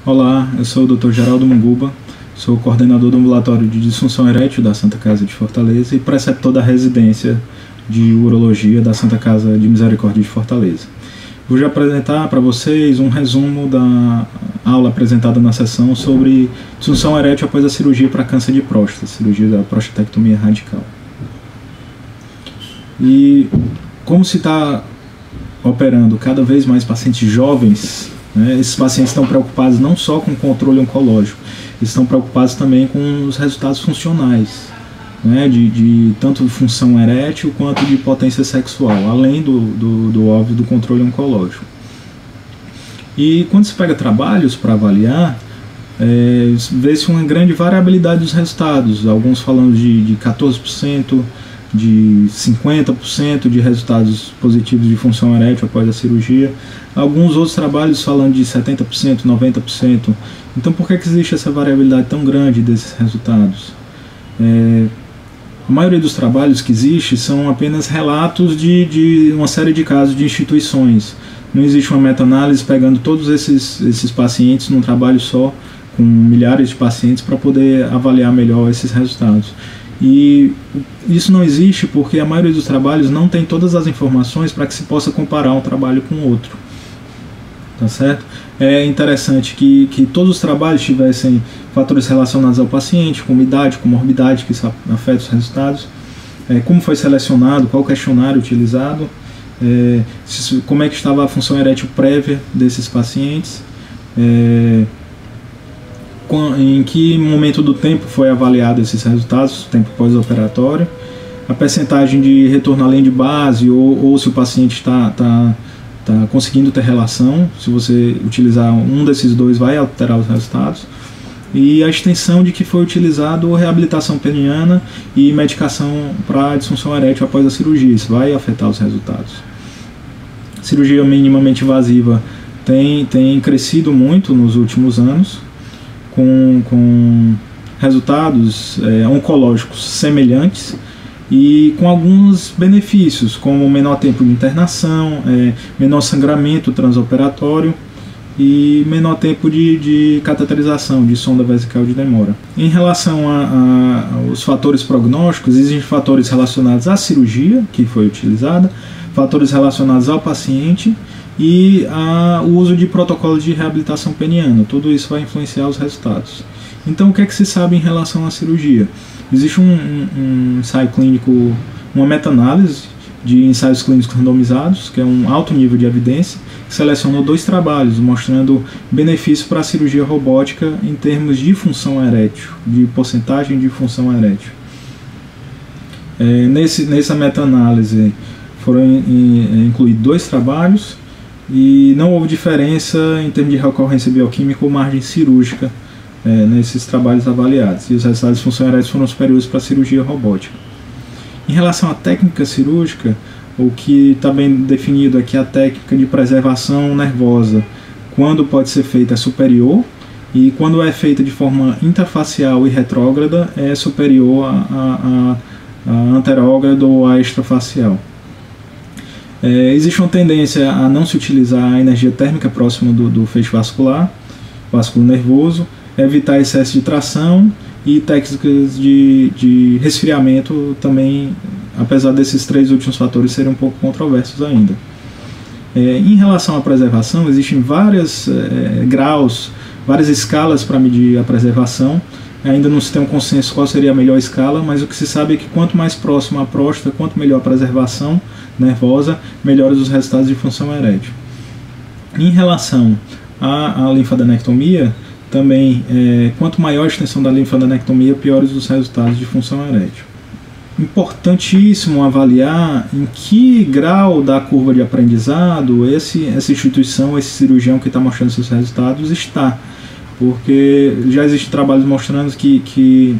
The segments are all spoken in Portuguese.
Olá, eu sou o Dr. Geraldo Munguba, sou coordenador do ambulatório de disfunção erétil da Santa Casa de Fortaleza e preceptor da residência de urologia da Santa Casa de Misericórdia de Fortaleza. Vou já apresentar para vocês um resumo da aula apresentada na sessão sobre disfunção erétil após a cirurgia para câncer de próstata, cirurgia da prostatectomia radical. E como se está operando cada vez mais pacientes jovens, esses pacientes estão preocupados não só com o controle oncológico, eles estão preocupados também com os resultados funcionais, de tanto de função erétil quanto de potência sexual, além do óbvio do controle oncológico. E quando se pega trabalhos para avaliar, vê-se uma grande variabilidade dos resultados, alguns falando de 14%, de 50% de resultados positivos de função erétil após a cirurgia, alguns outros trabalhos falando de 70%, 90%. Então por que existe essa variabilidade tão grande desses resultados? A maioria dos trabalhos que existe são apenas relatos de uma série de casos de instituições. Não existe uma meta-análise pegando todos esses pacientes num trabalho só, com milhares de pacientes, para poder avaliar melhor esses resultados. E isso não existe porque a maioria dos trabalhos não tem todas as informações para que se possa comparar um trabalho com o outro. Tá certo? É interessante que todos os trabalhos tivessem fatores relacionados ao paciente, como idade, comorbidade, que isso afeta os resultados, como foi selecionado, qual questionário utilizado, como é que estava a função erétil prévia desses pacientes, em que momento do tempo foi avaliado esses resultados, tempo pós-operatório, a percentagem de retorno além de base, ou se o paciente está conseguindo ter relação. Se você utilizar um desses dois, vai alterar os resultados, e a extensão de que foi utilizado reabilitação peniana e medicação para disfunção erétil após a cirurgia, isso vai afetar os resultados. Cirurgia minimamente invasiva tem crescido muito nos últimos anos, com resultados oncológicos semelhantes e com alguns benefícios, como menor tempo de internação, menor sangramento transoperatório e menor tempo de cateterização, de sonda vesical de demora. Em relação aos fatores prognósticos, existem fatores relacionados à cirurgia que foi utilizada, fatores relacionados ao paciente e o uso de protocolos de reabilitação peniana. Tudo isso vai influenciar os resultados. Então, o que é que se sabe em relação à cirurgia? Existe um ensaio clínico, uma meta-análise de ensaios clínicos randomizados, que é um alto nível de evidência, que selecionou 2 trabalhos mostrando benefício para a cirurgia robótica em termos de função erétil, de porcentagem de função erétil. Nessa meta-análise foram incluídos 2 trabalhos, e não houve diferença em termos de recorrência bioquímica ou margem cirúrgica nesses trabalhos avaliados, e os resultados de função erétil foram superiores para a cirurgia robótica. Em relação à técnica cirúrgica, o que está bem definido é que a técnica de preservação nervosa, quando pode ser feita, é superior, e quando é feita de forma intrafacial e retrógrada, é superior a anterógrada ou a extrafacial. Existe uma tendência a não se utilizar a energia térmica próxima do feixe vascular nervoso, evitar excesso de tração e técnicas de resfriamento também, apesar desses 3 últimos fatores serem um pouco controversos ainda. Em relação à preservação, existem vários graus, várias escalas para medir a preservação. Ainda não se tem um consenso qual seria a melhor escala, mas o que se sabe é que quanto mais próximo à próstata, quanto melhor a preservação nervosa, melhores os resultados de função erétil. Em relação à linfadenectomia, também, quanto maior a extensão da linfadenectomia, piores os resultados de função erétil. Importantíssimo avaliar em que grau da curva de aprendizado essa instituição, esse cirurgião que está mostrando seus resultados está. Porque já existem trabalhos mostrando que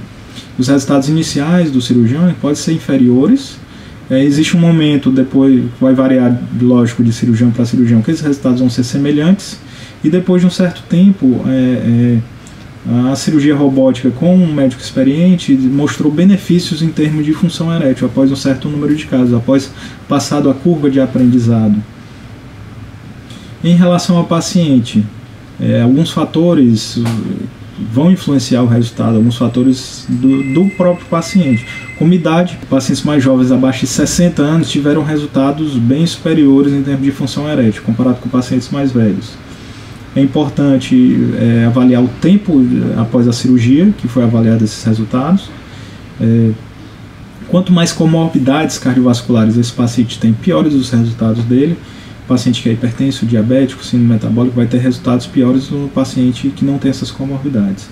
os resultados iniciais do cirurgião podem ser inferiores. Existe um momento, depois vai variar, lógico, de cirurgião para cirurgião, que esses resultados vão ser semelhantes, e depois de um certo tempo, a cirurgia robótica com um médico experiente mostrou benefícios em termos de função erétil, após um certo número de casos, após passado a curva de aprendizado. Em relação ao paciente, Alguns fatores vão influenciar o resultado, alguns fatores do próprio paciente. Como idade, pacientes mais jovens abaixo de 60 anos tiveram resultados bem superiores em termos de função erétil, comparado com pacientes mais velhos. É importante avaliar o tempo após a cirurgia, que foi avaliado esses resultados. Quanto mais comorbidades cardiovasculares esse paciente tem, piores os resultados dele. O paciente que é hipertenso, diabético, síndrome metabólico vai ter resultados piores no paciente que não tem essas comorbidades.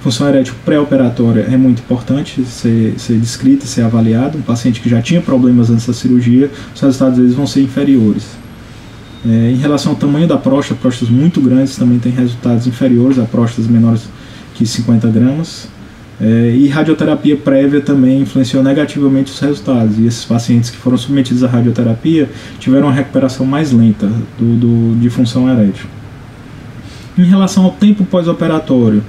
Função erétil pré-operatória é muito importante ser descrita, ser avaliada. Um paciente que já tinha problemas antes da cirurgia, os resultados deles vão ser inferiores. Em relação ao tamanho da próstata, próstatas muito grandes também têm resultados inferiores a próstatas menores que 50 gramas. E radioterapia prévia também influenciou negativamente os resultados. E esses pacientes que foram submetidos à radioterapia tiveram uma recuperação mais lenta de função erétil. Em relação ao tempo pós-operatório,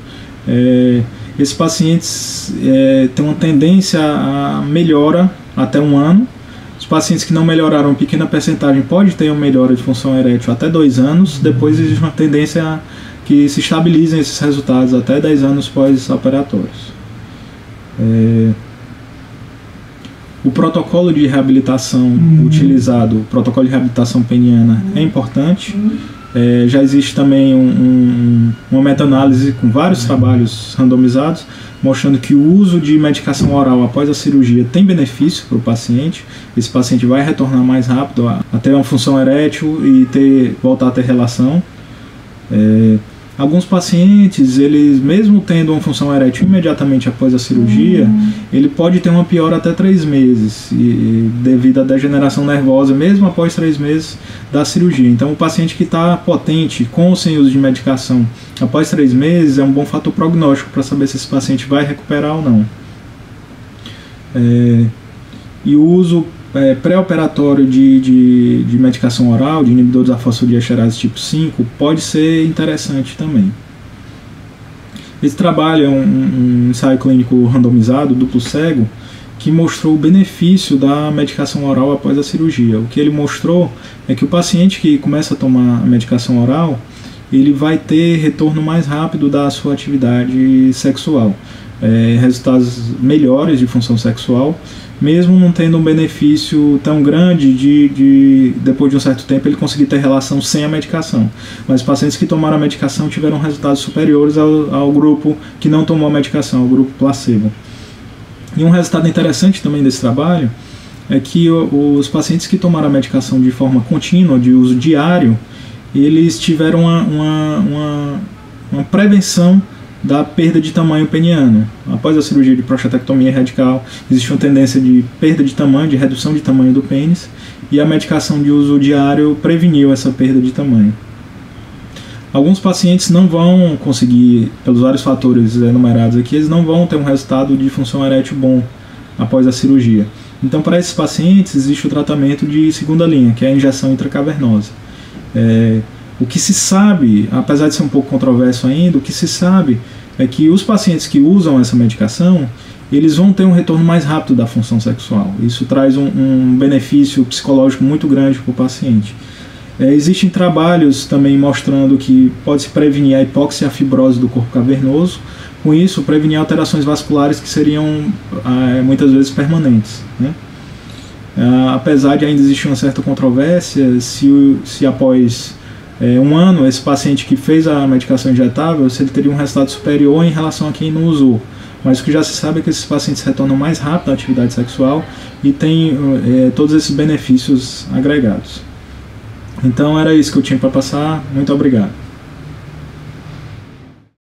esses pacientes têm uma tendência a melhora até 1 ano. Os pacientes que não melhoraram, pequena percentagem pode ter uma melhora de função erétil até 2 anos. Depois existe uma tendência a que se estabilizem esses resultados até 10 anos pós-operatórios. O protocolo de reabilitação utilizado, o protocolo de reabilitação peniana, é importante. Já existe também uma meta-análise com vários trabalhos randomizados, mostrando que o uso de medicação oral após a cirurgia tem benefício para o paciente. Esse paciente vai retornar mais rápido a ter uma função erétil e voltar a ter relação. Alguns pacientes, eles mesmo tendo uma função erétil imediatamente após a cirurgia, ele pode ter uma piora até 3 meses, devido à degeneração nervosa, mesmo após 3 meses da cirurgia. Então, o paciente que está potente, com ou sem uso de medicação, após 3 meses, é um bom fator prognóstico para saber se esse paciente vai recuperar ou não. E o uso pré-operatório de medicação oral, de inibidor da fosfodiesterase tipo 5, pode ser interessante também. Esse trabalho é um ensaio clínico randomizado, duplo cego, que mostrou o benefício da medicação oral após a cirurgia. O que ele mostrou é que o paciente que começa a tomar a medicação oral, ele vai ter retorno mais rápido da sua atividade sexual. Resultados melhores de função sexual, mesmo não tendo um benefício tão grande depois de um certo tempo ele conseguir ter relação sem a medicação. Mas pacientes que tomaram a medicação tiveram resultados superiores ao grupo que não tomou a medicação, ao grupo placebo. E um resultado interessante também desse trabalho é que os pacientes que tomaram a medicação de forma contínua, de uso diário, eles tiveram uma prevenção da perda de tamanho peniano. Após a cirurgia de prostatectomia radical, existe uma tendência de perda de tamanho, de redução de tamanho do pênis, e a medicação de uso diário preveniu essa perda de tamanho. Alguns pacientes não vão conseguir, pelos vários fatores enumerados aqui, eles não vão ter um resultado de função erétil bom após a cirurgia. Então, para esses pacientes, existe o tratamento de segunda linha, que é a injeção intracavernosa. O que se sabe, apesar de ser um pouco controverso ainda, o que se sabe é que os pacientes que usam essa medicação, eles vão ter um retorno mais rápido da função sexual. Isso traz um benefício psicológico muito grande para o paciente. Existem trabalhos também mostrando que pode-se prevenir a hipóxia e a fibrose do corpo cavernoso, com isso prevenir alterações vasculares que seriam muitas vezes permanentes, né? Apesar de ainda existir uma certa controvérsia se após 1 ano, esse paciente que fez a medicação injetável, se ele teria um resultado superior em relação a quem não usou. Mas o que já se sabe é que esses pacientes retornam mais rápido à atividade sexual e têm todos esses benefícios agregados. Então era isso que eu tinha para passar. Muito obrigado.